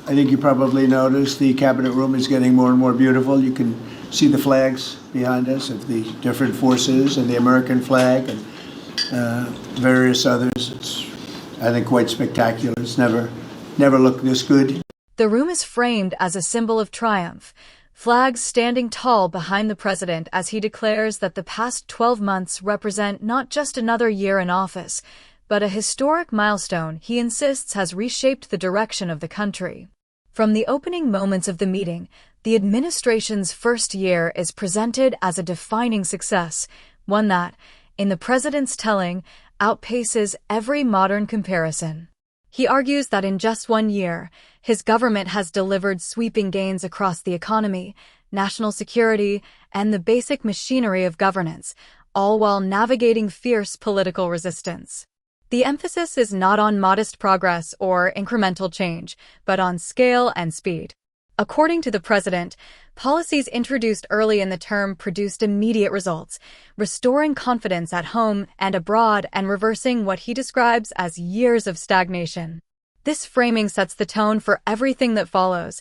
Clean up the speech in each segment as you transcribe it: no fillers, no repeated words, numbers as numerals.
I think you probably noticed the cabinet room is getting more and more beautiful. You can see the flags behind us of the different forces and the American flag and various others. It's, I think, quite spectacular. It's never looked this good. The room is framed as a symbol of triumph, flags standing tall behind the president as he declares that the past 12 months represent not just another year in office, but a historic milestone he insists has reshaped the direction of the country. From the opening moments of the meeting, the administration's first year is presented as a defining success, one that, in the president's telling, outpaces every modern comparison. He argues that in just 1 year, his government has delivered sweeping gains across the economy, national security, and the basic machinery of governance, all while navigating fierce political resistance. The emphasis is not on modest progress or incremental change, but on scale and speed. According to the president, policies introduced early in the term produced immediate results, restoring confidence at home and abroad and reversing what he describes as years of stagnation. This framing sets the tone for everything that follows,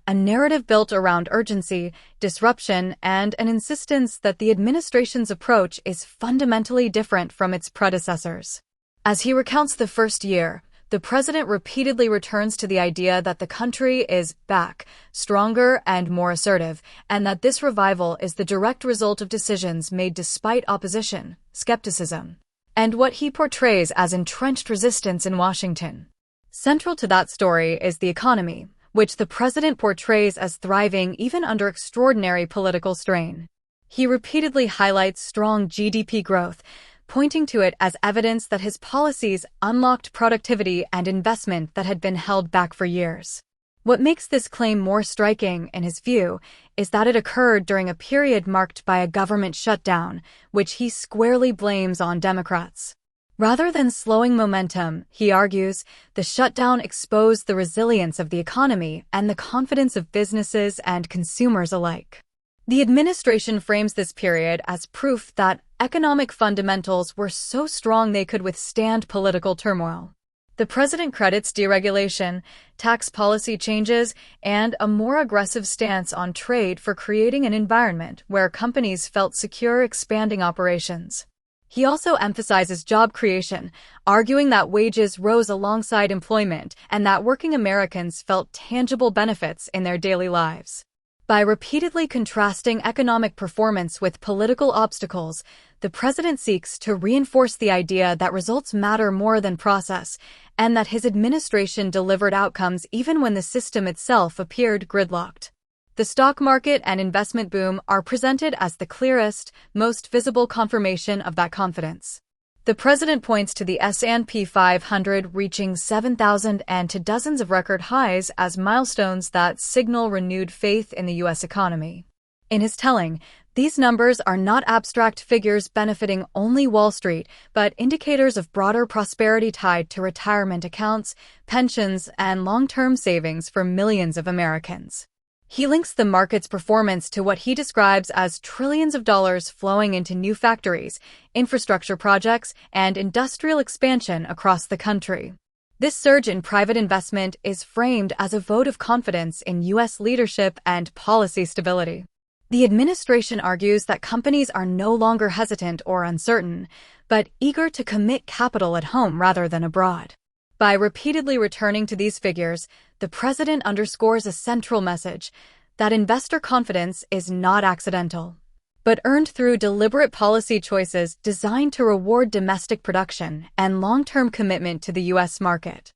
a narrative built around urgency, disruption, and an insistence that the administration's approach is fundamentally different from its predecessors. As he recounts the first year, the president repeatedly returns to the idea that the country is back, stronger and more assertive, and that this revival is the direct result of decisions made despite opposition, skepticism, and what he portrays as entrenched resistance in Washington. Central to that story is the economy, which the president portrays as thriving even under extraordinary political strain. He repeatedly highlights strong GDP growth, pointing to it as evidence that his policies unlocked productivity and investment that had been held back for years. What makes this claim more striking, in his view, is that it occurred during a period marked by a government shutdown, which he squarely blames on Democrats. Rather than slowing momentum, he argues, the shutdown exposed the resilience of the economy and the confidence of businesses and consumers alike. The administration frames this period as proof that economic fundamentals were so strong they could withstand political turmoil. The president credits deregulation, tax policy changes, and a more aggressive stance on trade for creating an environment where companies felt secure expanding operations. He also emphasizes job creation, arguing that wages rose alongside employment and that working Americans felt tangible benefits in their daily lives. By repeatedly contrasting economic performance with political obstacles, the president seeks to reinforce the idea that results matter more than process, and that his administration delivered outcomes even when the system itself appeared gridlocked. The stock market and investment boom are presented as the clearest, most visible confirmation of that confidence. The president points to the S&P 500 reaching 7,000 and to dozens of record highs as milestones that signal renewed faith in the U.S. economy. In his telling, these numbers are not abstract figures benefiting only Wall Street, but indicators of broader prosperity tied to retirement accounts, pensions, and long-term savings for millions of Americans. He links the market's performance to what he describes as trillions of dollars flowing into new factories, infrastructure projects, and industrial expansion across the country. This surge in private investment is framed as a vote of confidence in U.S. leadership and policy stability. The administration argues that companies are no longer hesitant or uncertain, but eager to commit capital at home rather than abroad. By repeatedly returning to these figures, the president underscores a central message that investor confidence is not accidental, but earned through deliberate policy choices designed to reward domestic production and long-term commitment to the U.S. market.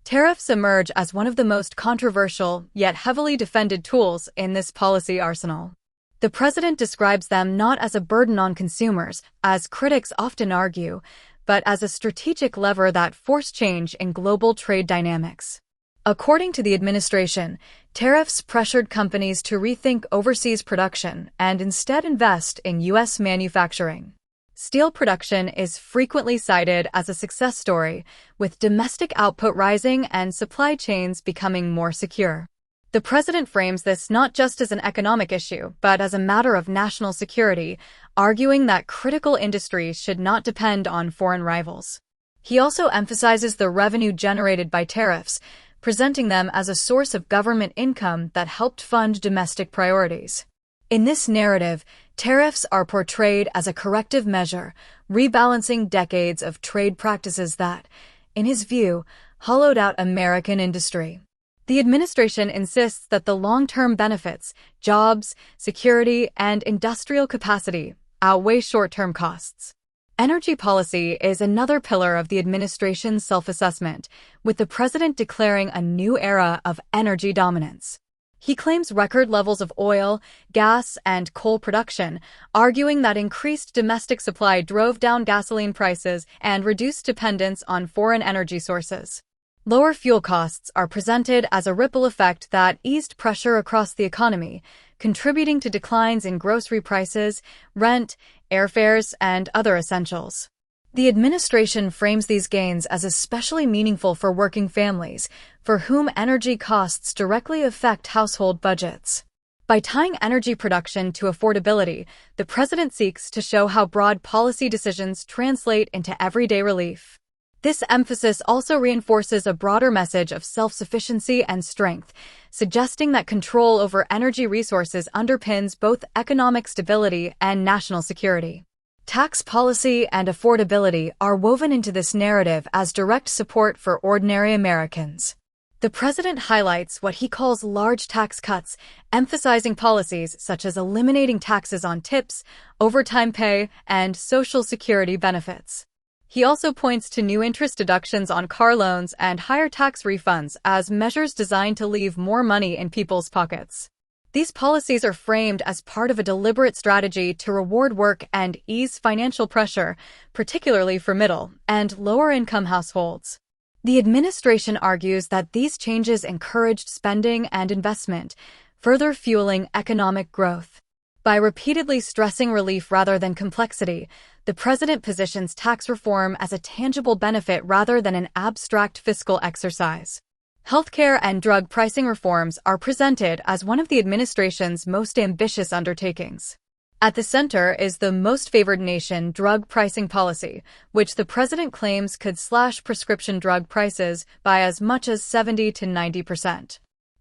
Tariffs emerge as one of the most controversial, yet heavily defended tools in this policy arsenal. The president describes them not as a burden on consumers, as critics often argue, but as a strategic lever that force change in global trade dynamics. According to the administration, tariffs pressured companies to rethink overseas production and instead invest in U.S. manufacturing. Steel production is frequently cited as a success story, with domestic output rising and supply chains becoming more secure. The president frames this not just as an economic issue, but as a matter of national security, arguing that critical industries should not depend on foreign rivals. He also emphasizes the revenue generated by tariffs, presenting them as a source of government income that helped fund domestic priorities. In this narrative, tariffs are portrayed as a corrective measure, rebalancing decades of trade practices that, in his view, hollowed out American industry. The administration insists that the long-term benefits, jobs, security, and industrial capacity outweigh short-term costs. Energy policy is another pillar of the administration's self-assessment, with the president declaring a new era of energy dominance. He claims record levels of oil, gas, and coal production, arguing that increased domestic supply drove down gasoline prices and reduced dependence on foreign energy sources. Lower fuel costs are presented as a ripple effect that eased pressure across the economy, contributing to declines in grocery prices, rent, airfares, and other essentials. The administration frames these gains as especially meaningful for working families, for whom energy costs directly affect household budgets. By tying energy production to affordability, the president seeks to show how broad policy decisions translate into everyday relief. This emphasis also reinforces a broader message of self-sufficiency and strength, suggesting that control over energy resources underpins both economic stability and national security. Tax policy and affordability are woven into this narrative as direct support for ordinary Americans. The president highlights what he calls large tax cuts, emphasizing policies such as eliminating taxes on tips, overtime pay, and Social Security benefits. He also points to new interest deductions on car loans and higher tax refunds as measures designed to leave more money in people's pockets. These policies are framed as part of a deliberate strategy to reward work and ease financial pressure, particularly for middle and lower-income households. The administration argues that these changes encouraged spending and investment, further fueling economic growth. By repeatedly stressing relief rather than complexity, the president positions tax reform as a tangible benefit rather than an abstract fiscal exercise. Healthcare and drug pricing reforms are presented as one of the administration's most ambitious undertakings. At the center is the Most Favored Nation drug pricing policy, which the president claims could slash prescription drug prices by as much as 70 to 90%.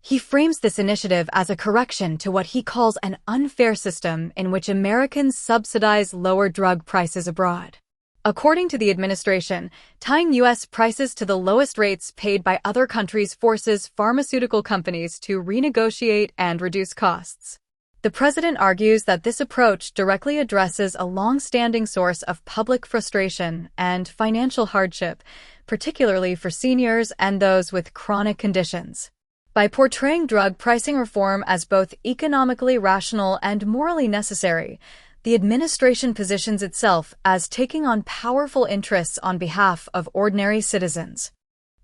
He frames this initiative as a correction to what he calls an unfair system in which Americans subsidize lower drug prices abroad. According to the administration, tying U.S. prices to the lowest rates paid by other countries forces pharmaceutical companies to renegotiate and reduce costs. The president argues that this approach directly addresses a long-standing source of public frustration and financial hardship, particularly for seniors and those with chronic conditions. By portraying drug pricing reform as both economically rational and morally necessary, the administration positions itself as taking on powerful interests on behalf of ordinary citizens.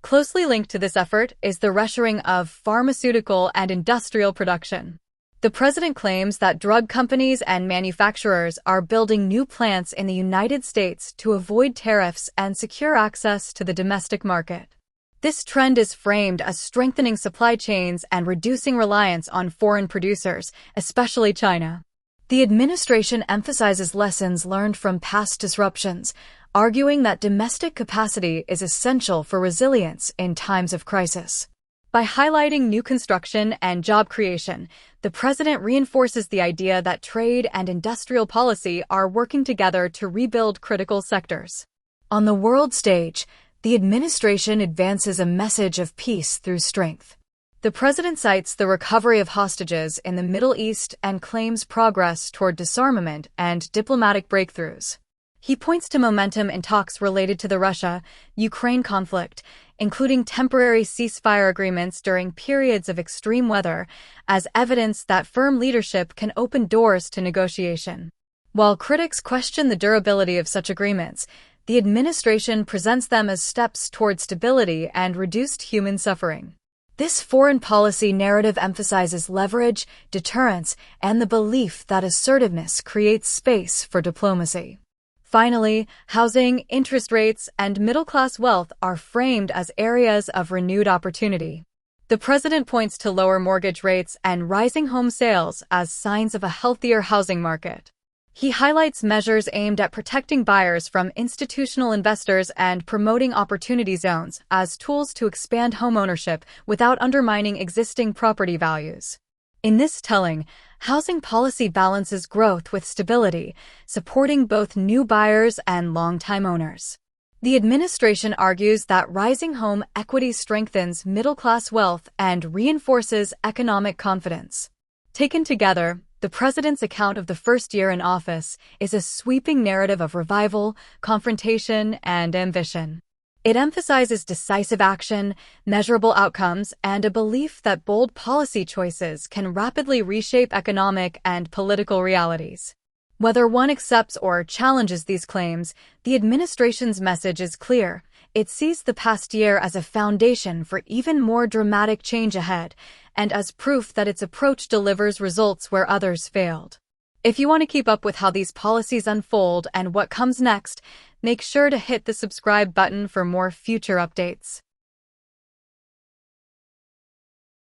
Closely linked to this effort is the reshoring of pharmaceutical and industrial production. The president claims that drug companies and manufacturers are building new plants in the United States to avoid tariffs and secure access to the domestic market. This trend is framed as strengthening supply chains and reducing reliance on foreign producers, especially China. The administration emphasizes lessons learned from past disruptions, arguing that domestic capacity is essential for resilience in times of crisis. By highlighting new construction and job creation, the president reinforces the idea that trade and industrial policy are working together to rebuild critical sectors. On the world stage, the administration advances a message of peace through strength. The president cites the recovery of hostages in the Middle East and claims progress toward disarmament and diplomatic breakthroughs. He points to momentum in talks related to the Russia-Ukraine conflict, including temporary ceasefire agreements during periods of extreme weather, as evidence that firm leadership can open doors to negotiation. While critics question the durability of such agreements, the administration presents them as steps toward stability and reduced human suffering. This foreign policy narrative emphasizes leverage, deterrence, and the belief that assertiveness creates space for diplomacy. Finally, housing, interest rates, and middle-class wealth are framed as areas of renewed opportunity. The president points to lower mortgage rates and rising home sales as signs of a healthier housing market. He highlights measures aimed at protecting buyers from institutional investors and promoting opportunity zones as tools to expand homeownership without undermining existing property values. In this telling, housing policy balances growth with stability, supporting both new buyers and long-time owners. The administration argues that rising home equity strengthens middle-class wealth and reinforces economic confidence. Taken together, the president's account of the first year in office is a sweeping narrative of revival, confrontation, and ambition. It emphasizes decisive action, measurable outcomes, and a belief that bold policy choices can rapidly reshape economic and political realities. Whether one accepts or challenges these claims, the administration's message is clear. It sees the past year as a foundation for even more dramatic change ahead, and as proof that its approach delivers results where others failed. If you want to keep up with how these policies unfold and what comes next, make sure to hit the subscribe button for more future updates.